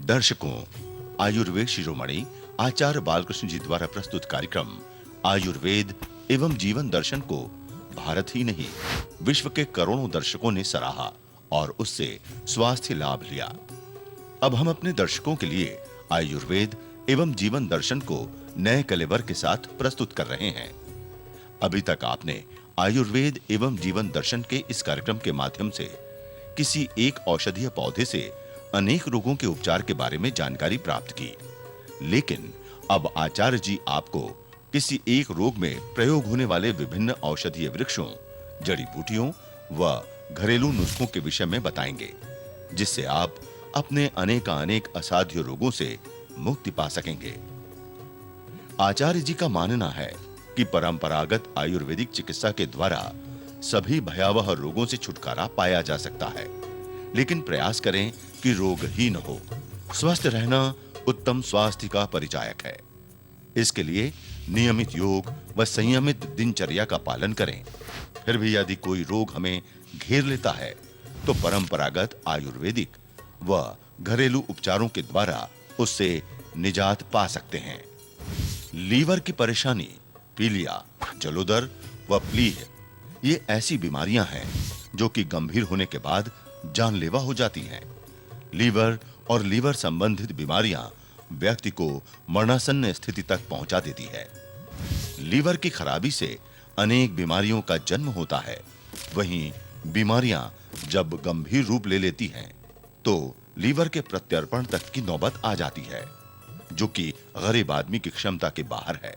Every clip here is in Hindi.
दर्शकों, आयुर्वेद शिरोमणि आचार्य बालकृष्ण जी द्वारा प्रस्तुत कार्यक्रम आयुर्वेद एवं जीवन दर्शन को भारत ही नहीं, विश्व के करोड़ों दर्शकों ने सराहा और उससे स्वास्थ्य लाभ लिया। अब हम अपने दर्शकों के लिए आयुर्वेद एवं जीवन दर्शन को नए कलेवर के साथ प्रस्तुत कर रहे हैं। अभी तक आपने आयुर्वेद एवं जीवन दर्शन के इस कार्यक्रम के माध्यम से किसी एक औषधीय पौधे से अनेक रोगों के उपचार के बारे में जानकारी प्राप्त की, लेकिन अब आचार्य जी आपको किसी एक रोग में प्रयोग होने वाले विभिन्न औषधीय वृक्षों, जड़ी बूटियों व घरेलू नुस्खों के विषय में बताएंगे, जिससे आप अपने अनेक असाध्य रोगों से मुक्ति पा सकेंगे। आचार्य जी का मानना है कि परंपरागत आयुर्वेदिक चिकित्सा के द्वारा सभी भयावह रोगों से छुटकारा पाया जा सकता है, लेकिन प्रयास करें कि रोग ही न हो। स्वस्थ रहना उत्तम स्वास्थ्य का परिचायक है। इसके लिए नियमित योग व संयमित दिनचर्या का पालन करें। फिर भी यदि कोई रोग हमें घेर लेता है तो परंपरागत आयुर्वेदिक व घरेलू उपचारों के द्वारा उससे निजात पा सकते हैं। लीवर की परेशानी, पीलिया, जलोदर व प्लीह ये ऐसी बीमारियां हैं जो कि गंभीर होने के बाद जानलेवा हो जाती हैं। लीवर और लीवर संबंधित बीमारियां व्यक्ति को मरणासन्न स्थिति तक पहुंचा देती है। लीवर की खराबी से अनेक बीमारियों का जन्म होता है। वहीं बीमारियां जब गंभीर रूप ले लेती हैं तो लीवर के प्रत्यर्पण तक की नौबत आ जाती है, जो कि गरीब आदमी की क्षमता के बाहर है।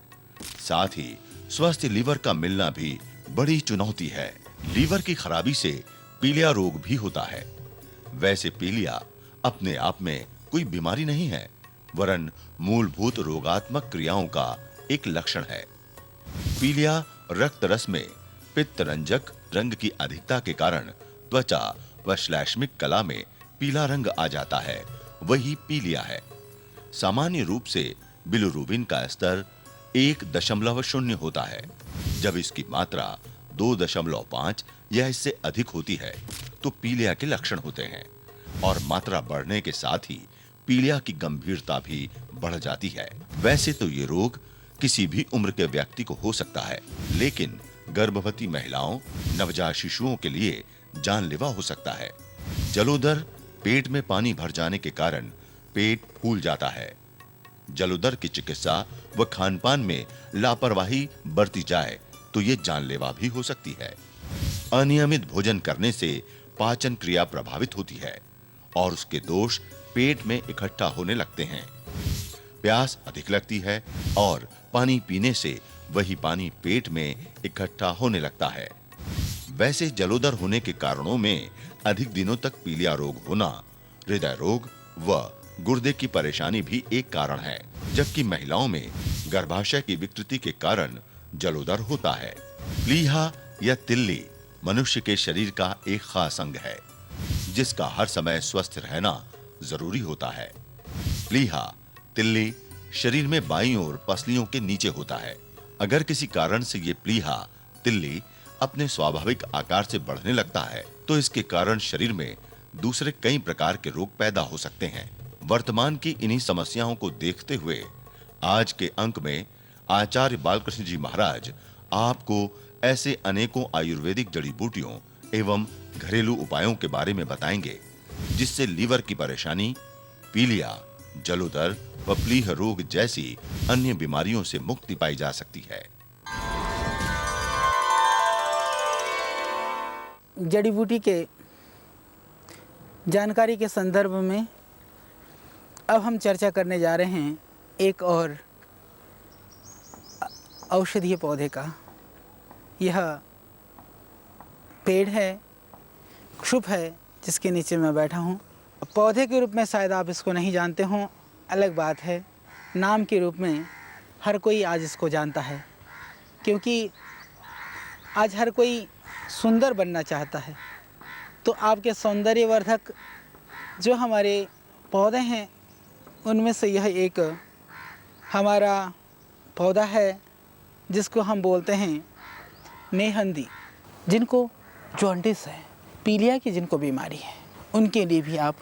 साथ ही स्वस्थ लीवर का मिलना भी बड़ी चुनौती है। लीवर की खराबी से पीलिया रोग भी होता है। वैसे पीलिया अपने आप में कोई बीमारी नहीं है, वरन मूलभूत रोगात्मक क्रियाओं का एक लक्षण है। पीलिया रक्त रस में पित्त रंजक रंग की अधिकता के कारण त्वचा व श्लैष्मिक कला में पीला रंग आ जाता है, वही पीलिया है। सामान्य रूप से बिलिरुबिन का स्तर 1.0 होता है। जब इसकी मात्रा 2.5 या इससे अधिक होती है तो पीलिया के लक्षण होते हैं, और मात्रा बढ़ने के साथ ही पीलिया की गंभीरता भी बढ़ जाती है। वैसे तो ये रोग किसी भी उम्र के व्यक्ति को हो सकता है, लेकिन गर्भवती महिलाओं, नवजात शिशुओं के लिए जानलेवा हो सकता है। जलोदर पेट में पानी भर जाने के कारण पेट फूल जाता है। जलोदर की चिकित्सा व खानपान में लापरवाही बरती जाए तो ये जानलेवा भी हो सकती है। अनियमित भोजन करने से पाचन क्रिया प्रभावित होती है और उसके दोष पेट में इकट्ठा होने लगते हैं। प्यास अधिक लगती है और पानी पीने से वही पानी पेट में इकट्ठा होने लगता है। वैसे जलोदर होने के कारणों में अधिक दिनों तक पीलिया रोग होना, हृदय रोग व गुर्दे की परेशानी भी एक कारण है, जबकि महिलाओं में गर्भाशय की विकृति के कारण जलोदर होता है। प्लीहा या तिल्ली मनुष्य के शरीर का एक खास अंग है, जिसका हर समय स्वस्थ रहना जरूरी होता है। प्लीहा, तिल्ली शरीर में बाईं ओर पसलियों के नीचे होता है। अगर किसी कारण से ये प्लीहा, तिल्ली अपने स्वाभाविक आकार से बढ़ने लगता है तो इसके कारण शरीर में दूसरे कई प्रकार के रोग पैदा हो सकते हैं। वर्तमान की इन्हीं समस्याओं को देखते हुए आज के अंक में आचार्य बालकृष्ण जी महाराज आपको ऐसे अनेकों आयुर्वेदिक जड़ी बूटियों एवं घरेलू उपायों के बारे में बताएंगे, जिससे लीवर की परेशानी, पीलिया, जलोदर व प्लीह रोग जैसी अन्य बीमारियों से मुक्ति पाई जा सकती है। जड़ी बूटी के जानकारी के संदर्भ में अब हम चर्चा करने जा रहे हैं एक और औषधीय पौधे का। यह पेड़ है, क्षुप है, जिसके नीचे मैं बैठा हूँ। पौधे के रूप में शायद आप इसको नहीं जानते हों, अलग बात है। नाम के रूप में हर कोई आज इसको जानता है, क्योंकि आज हर कोई सुंदर बनना चाहता है। तो आपके सौंदर्यवर्धक जो हमारे पौधे हैं, उनमें से यह एक हमारा पौधा है जिसको हम बोलते हैं मेहंदी। जिनको जॉन्डिस है, पीलिया की जिनको बीमारी है, उनके लिए भी आप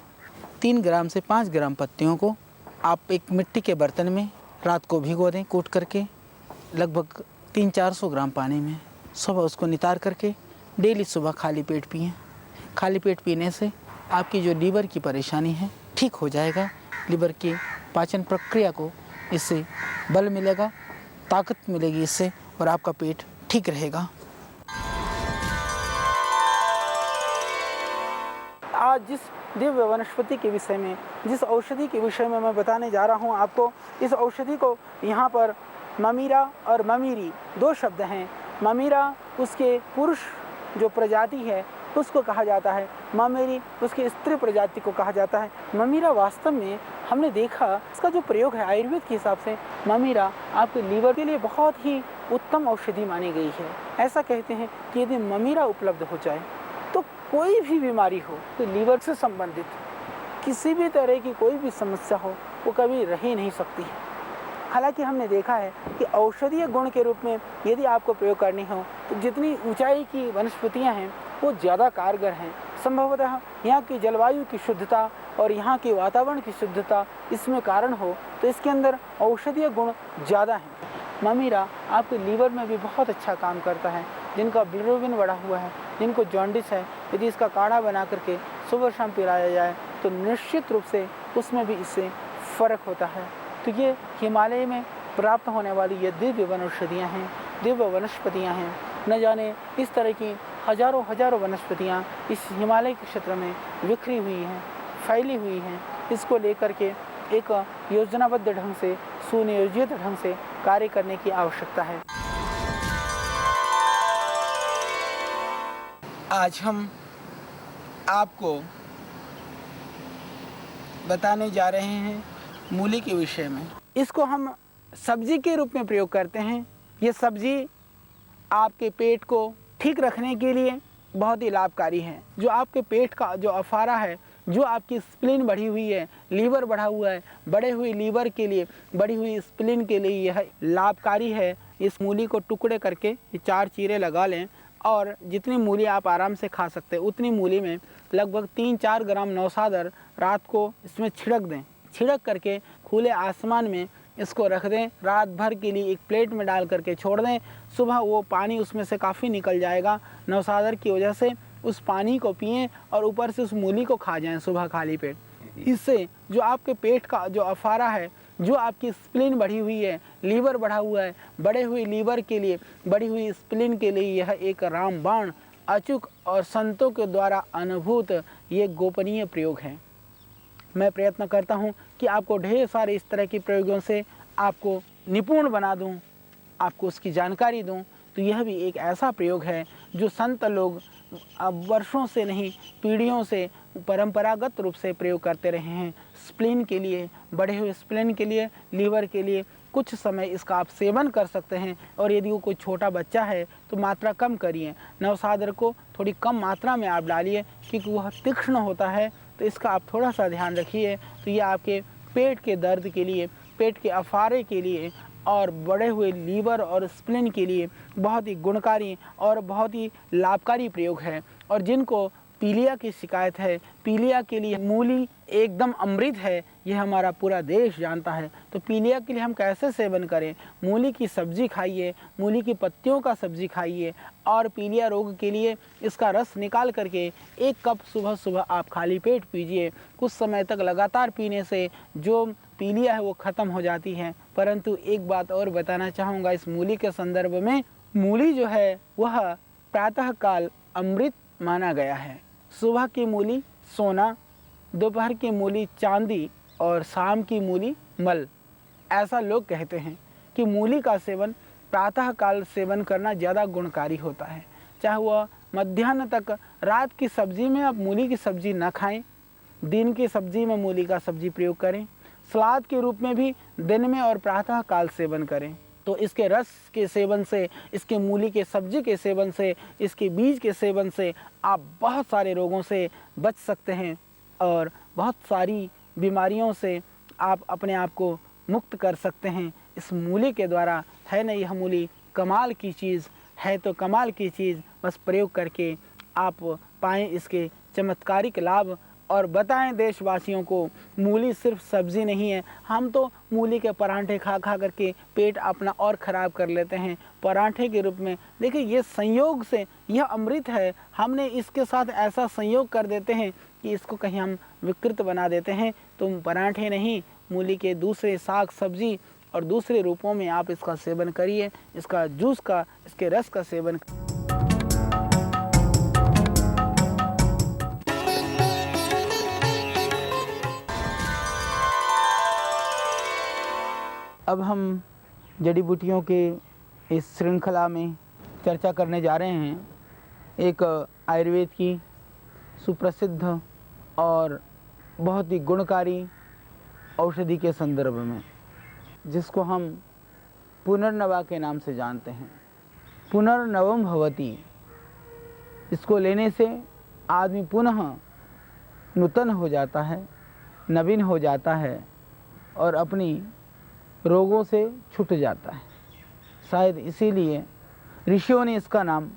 3 ग्राम से 5 ग्राम पत्तियों को आप एक मिट्टी के बर्तन में रात को भिगो दें कूट करके, लगभग 300-400 ग्राम पानी में। सुबह उसको नितार करके डेली सुबह खाली पेट पिएं। खाली पेट पीने से आपकी जो लीवर की परेशानी है ठीक हो जाएगा। लीवर की पाचन प्रक्रिया को इससे बल मिलेगा, ताकत मिलेगी इससे, और आपका पेट ठीक रहेगा। आज जिस दिव्य वनस्पति के विषय में, जिस औषधि के विषय में मैं बताने जा रहा हूँ आपको, इस औषधि को यहाँ पर ममीरा और ममीरी 2 शब्द हैं। ममीरा उसके पुरुष जो प्रजाति है उसको कहा जाता है, ममीरी उसकी स्त्री प्रजाति को कहा जाता है। ममीरा वास्तव में हमने देखा इसका जो प्रयोग है आयुर्वेद के हिसाब से, ममीरा आपके लीवर के लिए बहुत ही उत्तम औषधि मानी गई है। ऐसा कहते हैं कि यदि ममीरा उपलब्ध हो जाए तो कोई भी बीमारी हो, तो लीवर से संबंधित किसी भी तरह की कोई भी समस्या हो, वो कभी रह ही नहीं सकती है। हालांकि हमने देखा है कि औषधीय गुण के रूप में यदि आपको प्रयोग करनी हो तो जितनी ऊंचाई की वनस्पतियां हैं वो ज़्यादा कारगर हैं। संभवतः यहाँ की जलवायु की शुद्धता और यहाँ के वातावरण की शुद्धता इसमें कारण हो, तो इसके अंदर औषधीय गुण ज़्यादा हैं। ममीरा आपके लीवर में भी बहुत अच्छा काम करता है। जिनका बिलिरुबिन बढ़ा हुआ है, जिनको जॉन्डिस है, यदि इसका काढ़ा बना करके सुबह शाम पिलाया जाए तो निश्चित रूप से उसमें भी इससे फ़र्क होता है। तो ये हिमालय में प्राप्त होने वाली ये दिव्य वनौषधियाँ हैं, दिव्य वनस्पतियाँ हैं। न जाने इस तरह की हजारों वनस्पतियाँ इस हिमालय के क्षेत्र में बिखरी हुई हैं, फैली हुई हैं। इसको लेकर के एक योजनाबद्ध ढंग से, सुनियोजित ढंग से कार्य करने की आवश्यकता है। आज हम आपको बताने जा रहे हैं मूली के विषय में। इसको हम सब्जी के रूप में प्रयोग करते हैं। ये सब्जी आपके पेट को ठीक रखने के लिए बहुत ही लाभकारी है। जो आपके पेट का जो अफारा है, जो आपकी स्प्लीन बढ़ी हुई है, लीवर बढ़ा हुआ है, बढ़े हुए लीवर के लिए, बढ़ी हुई स्प्लीन के लिए यह लाभकारी है। इस मूली को टुकड़े करके 4 चीरे लगा लें और जितनी मूली आप आराम से खा सकते हैं उतनी मूली में लगभग 3-4 ग्राम नौसादर रात को इसमें छिड़क दें। छिड़क करके खुले आसमान में इसको रख दें, रात भर के लिए एक प्लेट में डाल करके छोड़ दें। सुबह वो पानी उसमें से काफ़ी निकल जाएगा नौसादर की वजह से। उस पानी को पिएं और ऊपर से उस मूली को खा जाएं सुबह खाली पेट। इससे जो आपके पेट का जो अफारा है, जो आपकी स्प्लीन बढ़ी हुई है, लीवर बढ़ा हुआ है, बढ़े हुए लीवर के लिए, बढ़ी हुई स्प्लीन के लिए यह एक रामबाण अचूक और संतों के द्वारा अनुभूत ये गोपनीय प्रयोग है। मैं प्रयत्न करता हूँ कि आपको ढेर सारे इस तरह के प्रयोगों से आपको निपुण बना दूँ, आपको उसकी जानकारी दूँ। तो यह भी एक ऐसा प्रयोग है जो संत लोग वर्षों से नहीं, पीढ़ियों से परंपरागत रूप से प्रयोग करते रहे हैं। स्प्लीन के लिए, बढ़े हुए स्प्लीन के लिए, लीवर के लिए कुछ समय इसका आप सेवन कर सकते हैं। और यदि वो कोई छोटा बच्चा है तो मात्रा कम करिए। नवसादर को थोड़ी कम मात्रा में आप डालिए क्योंकि वह तीक्ष्ण होता है, तो इसका आप थोड़ा सा ध्यान रखिए। तो ये आपके पेट के दर्द के लिए, पेट के अफारे के लिए और बढ़े हुए लीवर और स्प्लीन के लिए बहुत ही गुणकारी और बहुत ही लाभकारी प्रयोग है। और जिनको पीलिया की शिकायत है, पीलिया के लिए मूली एकदम अमृत है, यह हमारा पूरा देश जानता है। तो पीलिया के लिए हम कैसे सेवन करें? मूली की सब्जी खाइए, मूली की पत्तियों का सब्जी खाइए और पीलिया रोग के लिए इसका रस निकाल करके 1 कप सुबह सुबह आप खाली पेट पीजिए। कुछ समय तक लगातार पीने से जो पीलिया है वो ख़त्म हो जाती है। परंतु एक बात और बताना चाहूँगा इस मूली के संदर्भ में, मूली जो है वह प्रातःकाल अमृत माना गया है। सुबह की मूली सोना, दोपहर की मूली चांदी और शाम की मूली मल। ऐसा लोग कहते हैं कि मूली का सेवन प्रातःकाल सेवन करना ज़्यादा गुणकारी होता है। चाहे वह मध्याह्न तक, रात की सब्जी में आप मूली की सब्जी ना खाएं, दिन की सब्जी में मूली का सब्जी प्रयोग करें। सलाद के रूप में भी दिन में और प्रातःकाल सेवन करें। तो इसके रस के सेवन से, इसके मूली के सब्जी के सेवन से, इसके बीज के सेवन से आप बहुत सारे रोगों से बच सकते हैं और बहुत सारी बीमारियों से आप अपने आप को मुक्त कर सकते हैं इस मूली के द्वारा। है ना यह मूली कमाल की चीज़ है, तो कमाल की चीज़ बस प्रयोग करके आप पाएँ इसके चमत्कारिक लाभ और बताएं देशवासियों को मूली सिर्फ सब्जी नहीं है। हम तो मूली के परांठे खा खा करके पेट अपना और ख़राब कर लेते हैं परांठे के रूप में। देखिए ये संयोग से यह अमृत है, हमने इसके साथ ऐसा संयोग कर देते हैं कि इसको कहीं हम विकृत बना देते हैं। तुम परांठे नहीं, मूली के दूसरे साग सब्जी और दूसरे रूपों में आप इसका सेवन करिए, इसका जूस का, इसके रस का सेवन। अब हम जड़ी बूटियों के इस श्रृंखला में चर्चा करने जा रहे हैं एक आयुर्वेद की सुप्रसिद्ध और बहुत ही गुणकारी औषधि के संदर्भ में, जिसको हम पुनर्नवा के नाम से जानते हैं। पुनर्नवम भवति, इसको लेने से आदमी पुनः नूतन हो जाता है, नवीन हो जाता है और अपनी रोगों से छूट जाता है। शायद इसीलिए ऋषियों ने इसका नाम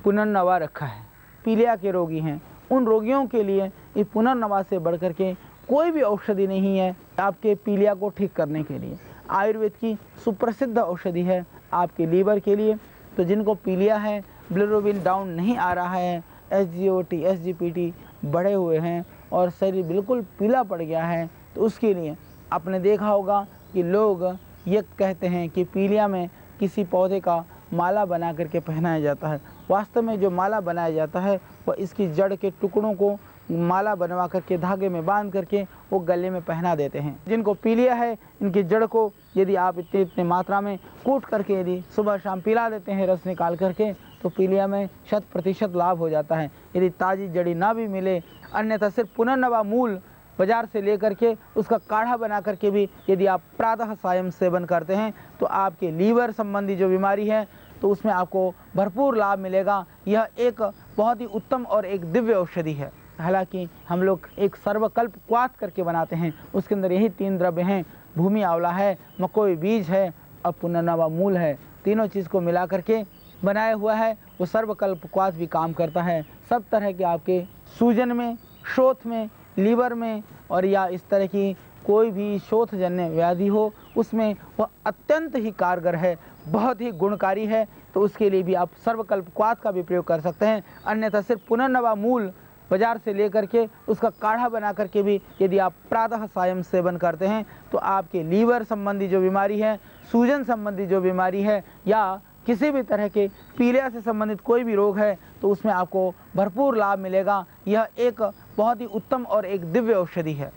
पुनर्नवा रखा है। पीलिया के रोगी हैं, उन रोगियों के लिए ये पुनर्नवा से बढ़कर के कोई भी औषधि नहीं है आपके पीलिया को ठीक करने के लिए। आयुर्वेद की सुप्रसिद्ध औषधि है आपके लीवर के लिए। तो जिनको पीलिया है, बिलिरुबिन डाउन नहीं आ रहा है, SGOT SGPT बढ़े हुए हैं और शरीर बिल्कुल पीला पड़ गया है, तो उसके लिए आपने देखा होगा कि लोग ये कहते हैं कि पीलिया में किसी पौधे का माला बना करके पहनाया जाता है। वास्तव में जो माला बनाया जाता है वह इसकी जड़ के टुकड़ों को माला बनवा करके धागे में बांध करके वो गले में पहना देते हैं। जिनको पीलिया है, इनकी जड़ को यदि आप इतने मात्रा में कूट करके यदि सुबह शाम पिला देते हैं रस निकाल करके, तो पीलिया में 100% लाभ हो जाता है। यदि ताज़ी जड़ी ना भी मिले, अन्यथा सिर्फ पुनर्नवा मूल बाज़ार से लेकर के उसका काढ़ा बना करके भी यदि आप प्रातः सायं सेवन करते हैं तो आपके लीवर संबंधी जो बीमारी है तो उसमें आपको भरपूर लाभ मिलेगा। यह एक बहुत ही उत्तम और एक दिव्य औषधि है। हालांकि हम लोग एक सर्वकल्प क्वाथ करके बनाते हैं, उसके अंदर यही 3 द्रव्य हैं, भूमि आंवला है, मकोई बीज है और पुनर्नवा मूल है। तीनों चीज़ को मिला करके बनाया हुआ है। वो सर्वकल्प क्वाथ भी काम करता है सब तरह के आपके सूजन में, शोथ में, लीवर में और या इस तरह की कोई भी शोथजन्य व्याधि हो उसमें वह अत्यंत ही कारगर है, बहुत ही गुणकारी है। तो उसके लिए भी आप सर्वकल्प क्वाथ का भी प्रयोग कर सकते हैं। अन्यथा सिर्फ पुनर्नवा मूल बाज़ार से लेकर के उसका काढ़ा बना करके भी यदि आप प्रातः सायं सेवन करते हैं तो आपके लीवर संबंधी जो बीमारी है, सूजन संबंधी जो बीमारी है या किसी भी तरह के पीलिया से संबंधित कोई भी रोग है तो उसमें आपको भरपूर लाभ मिलेगा। यह एक बहुत ही उत्तम और एक दिव्य औषधि है।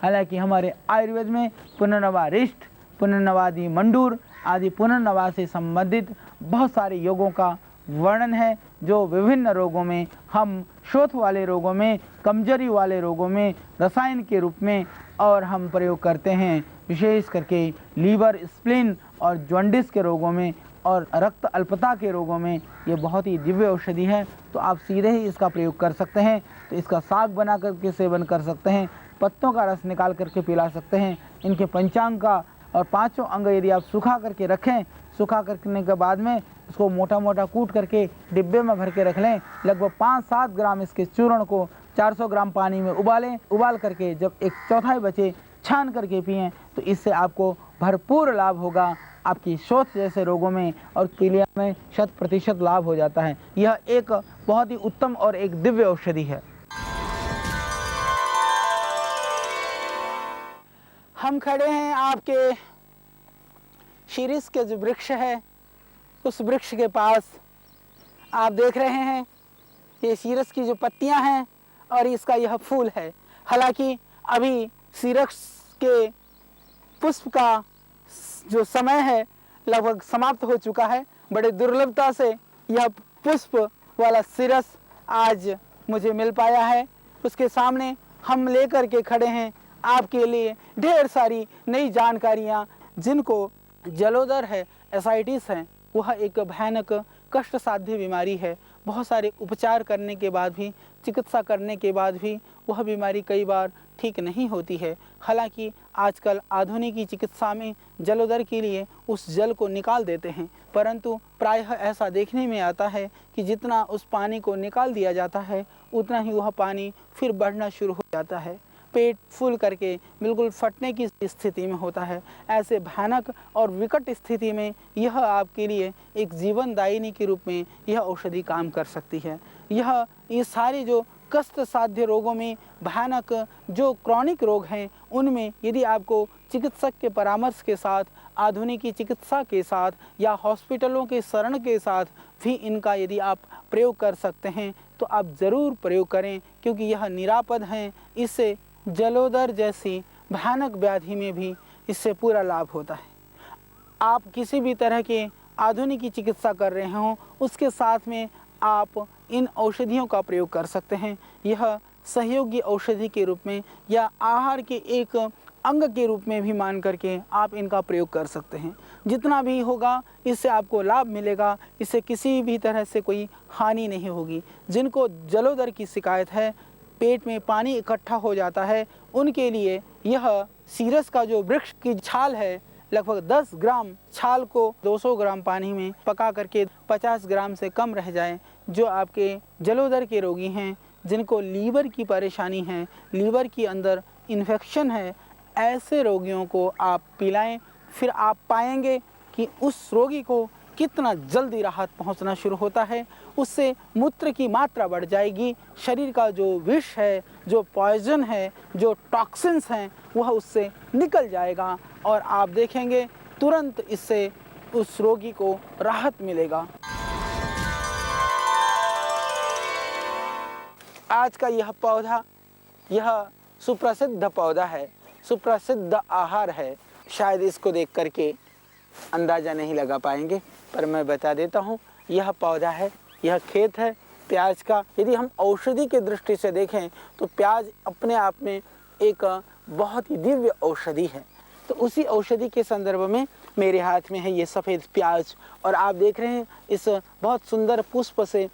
हालांकि हमारे आयुर्वेद में पुनर्नवा रिष्ट, पुनर्नवादि मंडूर आदि पुनर्नवा से संबंधित बहुत सारे योगों का वर्णन है, जो विभिन्न रोगों में, हम शोथ वाले रोगों में, कमजोरी वाले रोगों में रसायन के रूप में और हम प्रयोग करते हैं। विशेष करके लीवर, स्प्लीन और जॉन्डिस के रोगों में और रक्त अल्पता के रोगों में ये बहुत ही दिव्य औषधि है। तो आप सीधे ही इसका प्रयोग कर सकते हैं। तो इसका साग बना करके सेवन कर सकते हैं, पत्तों का रस निकाल करके पिला सकते हैं। इनके पंचांग का और 5 अंग यदि आप सुखा करके रखें, सुखा करने के बाद में इसको मोटा मोटा कूट करके डिब्बे में भर के रख लें। लगभग 5-7 ग्राम इसके चूर्ण को 400 ग्राम पानी में उबालें। उबाल करके जब 1/4 बचे छान करके पिएं तो इससे आपको भरपूर लाभ होगा। आपकी शोथ जैसे रोगों में और पीलिया में 100% लाभ हो जाता है। यह एक बहुत ही उत्तम और एक दिव्य औषधि है। हम खड़े हैं आपके शीरिष के जो वृक्ष है उस वृक्ष के पास। आप देख रहे हैं ये शीरस की जो पत्तियां हैं और इसका यह फूल है। हालांकि अभी शीरस के पुष्प का जो समय है लगभग समाप्त हो चुका है। बड़े दुर्लभता से यह पुष्प वाला शीरस आज मुझे मिल पाया है। उसके सामने हम लेकर के खड़े हैं आपके लिए ढेर सारी नई जानकारियाँ। जिनको जलोदर है, एसाइटिस है, वह एक भयानक कष्ट साध्य बीमारी है। बहुत सारे उपचार करने के बाद भी, चिकित्सा करने के बाद भी वह बीमारी कई बार ठीक नहीं होती है। हालांकि आजकल आधुनिक चिकित्सा में जलोदर के लिए उस जल को निकाल देते हैं, परंतु प्रायः ऐसा देखने में आता है कि जितना उस पानी को निकाल दिया जाता है उतना ही वह पानी फिर बढ़ना शुरू हो जाता है। पेट फूल करके बिल्कुल फटने की स्थिति में होता है। ऐसे भयानक और विकट स्थिति में यह आपके लिए एक जीवनदायिनी के रूप में यह औषधि काम कर सकती है। ये सारे जो कष्ट साध्य रोगों में भयानक जो क्रॉनिक रोग हैं उनमें यदि आपको चिकित्सक के परामर्श के साथ, आधुनिक चिकित्सा के साथ या हॉस्पिटलों के शरण के साथ भी इनका यदि आप प्रयोग कर सकते हैं तो आप ज़रूर प्रयोग करें, क्योंकि यह निरापद हैं। इससे जलोदर जैसी भयानक व्याधि में भी इससे पूरा लाभ होता है। आप किसी भी तरह के आधुनिक चिकित्सा कर रहे हों उसके साथ में आप इन औषधियों का प्रयोग कर सकते हैं। यह सहयोगी औषधि के रूप में या आहार के एक अंग के रूप में भी मान करके आप इनका प्रयोग कर सकते हैं। जितना भी होगा इससे आपको लाभ मिलेगा, इससे किसी भी तरह से कोई हानि नहीं होगी। जिनको जलोदर की शिकायत है, पेट में पानी इकट्ठा हो जाता है, उनके लिए यह सीरस का जो वृक्ष की छाल है, लगभग 10 ग्राम छाल को 200 ग्राम पानी में पका करके 50 ग्राम से कम रह जाए, जो आपके जलोदर के रोगी हैं, जिनको लीवर की परेशानी है, लीवर के अंदर इन्फेक्शन है, ऐसे रोगियों को आप पिलाएं। फिर आप पाएंगे कि उस रोगी को कितना जल्दी राहत पहुंचना शुरू होता है। उससे मूत्र की मात्रा बढ़ जाएगी, शरीर का जो विष है, जो पॉइजन है, जो टॉक्सिन्स हैं, वह उससे निकल जाएगा और आप देखेंगे तुरंत इससे उस रोगी को राहत मिलेगा। आज का यह पौधा, यह सुप्रसिद्ध पौधा है, सुप्रसिद्ध आहार है। शायद इसको देख करके अंदाज़ा नहीं लगा पाएंगे, पर मैं बता देता हूँ। यह पौधा है, यह खेत है प्याज का। यदि हम औषधि की दृष्टि से देखें तो प्याज अपने आप में एक बहुत ही दिव्य औषधि है। तो उसी औषधि के संदर्भ में मेरे हाथ में है ये सफ़ेद प्याज, और आप देख रहे हैं इस बहुत सुंदर पुष्प से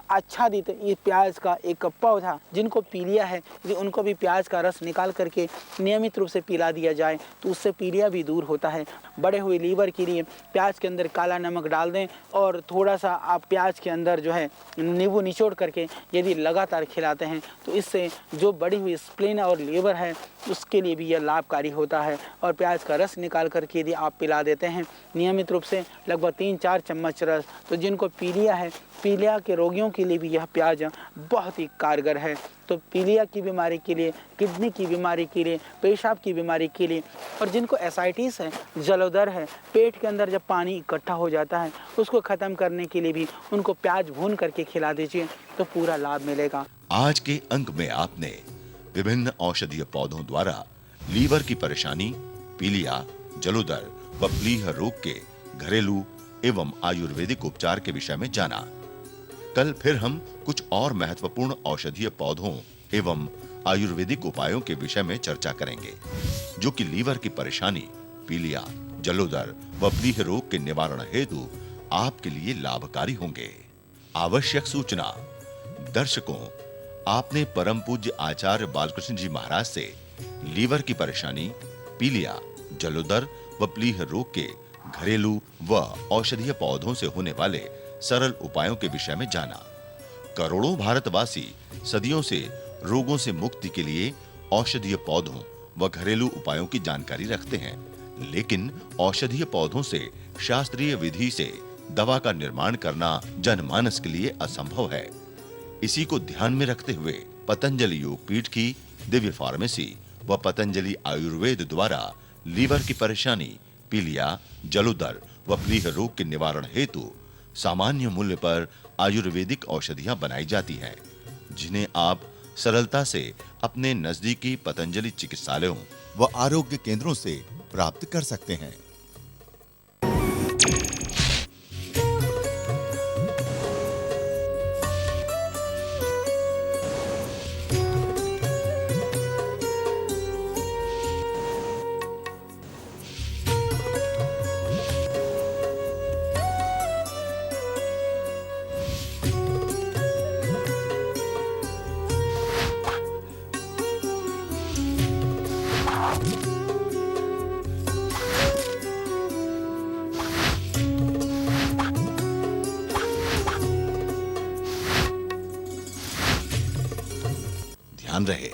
आच्छादित ये प्याज का एक पौधा। जिनको पीलिया है यदि उनको भी प्याज का रस निकाल करके नियमित रूप से पिला दिया जाए तो उससे पीलिया भी दूर होता है। बढ़े हुए लीवर के लिए प्याज के अंदर काला नमक डाल दें और थोड़ा सा आप प्याज के अंदर जो है नींबू निचोड़ करके यदि लगातार खिलाते हैं तो इससे जो बढ़ी हुई स्प्लीन और लीवर है उसके लिए भी यह लाभकारी होता है। और प्याज का रस निकाल करके यदि आप पिला देते हैं नियमित रूप से लगभग 3-4 चम्मच रस, तो जिनको पीलिया है, पीलिया के रोगियों के लिए भी यह प्याज बहुत ही कारगर है। तो पीलिया की बीमारी के लिए, किडनी की बीमारी के लिए, पेशाब की बीमारी के लिए, और जिनको एसाइटिस है, जलोदर है, पेट के अंदर जब पानी इकट्ठा हो जाता है उसको ख़त्म करने के लिए भी उनको प्याज भून करके खिला दीजिए तो पूरा लाभ मिलेगा। आज के अंक में आपने विभिन्न औषधीय पौधों द्वारा लीवर की परेशानी, पीलिया, जलोदर व प्लीह रोग के घरेलू एवं आयुर्वेदिक उपचार के विषय में जाना। कल फिर हम कुछ और महत्वपूर्ण औषधीय पौधों एवं आयुर्वेदिक उपायों के विषय में चर्चा करेंगे, जो कि लीवर की परेशानी, पीलिया, जलोदर व प्लीह रोग के निवारण हेतु आपके लिए लाभकारी होंगे। आवश्यक सूचना। दर्शकों, आपने परम पूज्य आचार्य बालकृष्ण जी महाराज से लीवर की परेशानी, पीलिया, जलोदर व प्लीह रोग के घरेलू व औषधीय पौधों से होने वाले सरल उपायों के विषय में जाना। करोड़ों भारतवासी सदियों से रोगों से मुक्ति के लिए औषधीय पौधों व घरेलू उपायों की जानकारी रखते हैं, लेकिन औषधीय पौधों से शास्त्रीय विधि से दवा का निर्माण करना जनमानस के लिए असंभव है। इसी को ध्यान में रखते हुए पतंजलि योगपीठ की दिव्य फार्मेसी व पतंजलि आयुर्वेद द्वारा लीवर की परेशानी, पीलिया, जलोदर व प्लीह रोग के निवारण हेतु सामान्य मूल्य पर आयुर्वेदिक औषधियां बनाई जाती हैं, जिन्हें आप सरलता से अपने नजदीकी पतंजलि चिकित्सालयों व आरोग्य केंद्रों से प्राप्त कर सकते हैं। ध्यान रहे,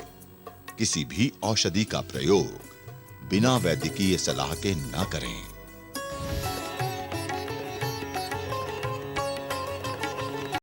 किसी भी औषधि का प्रयोग बिना वैद्यकीय सलाह के ना करें।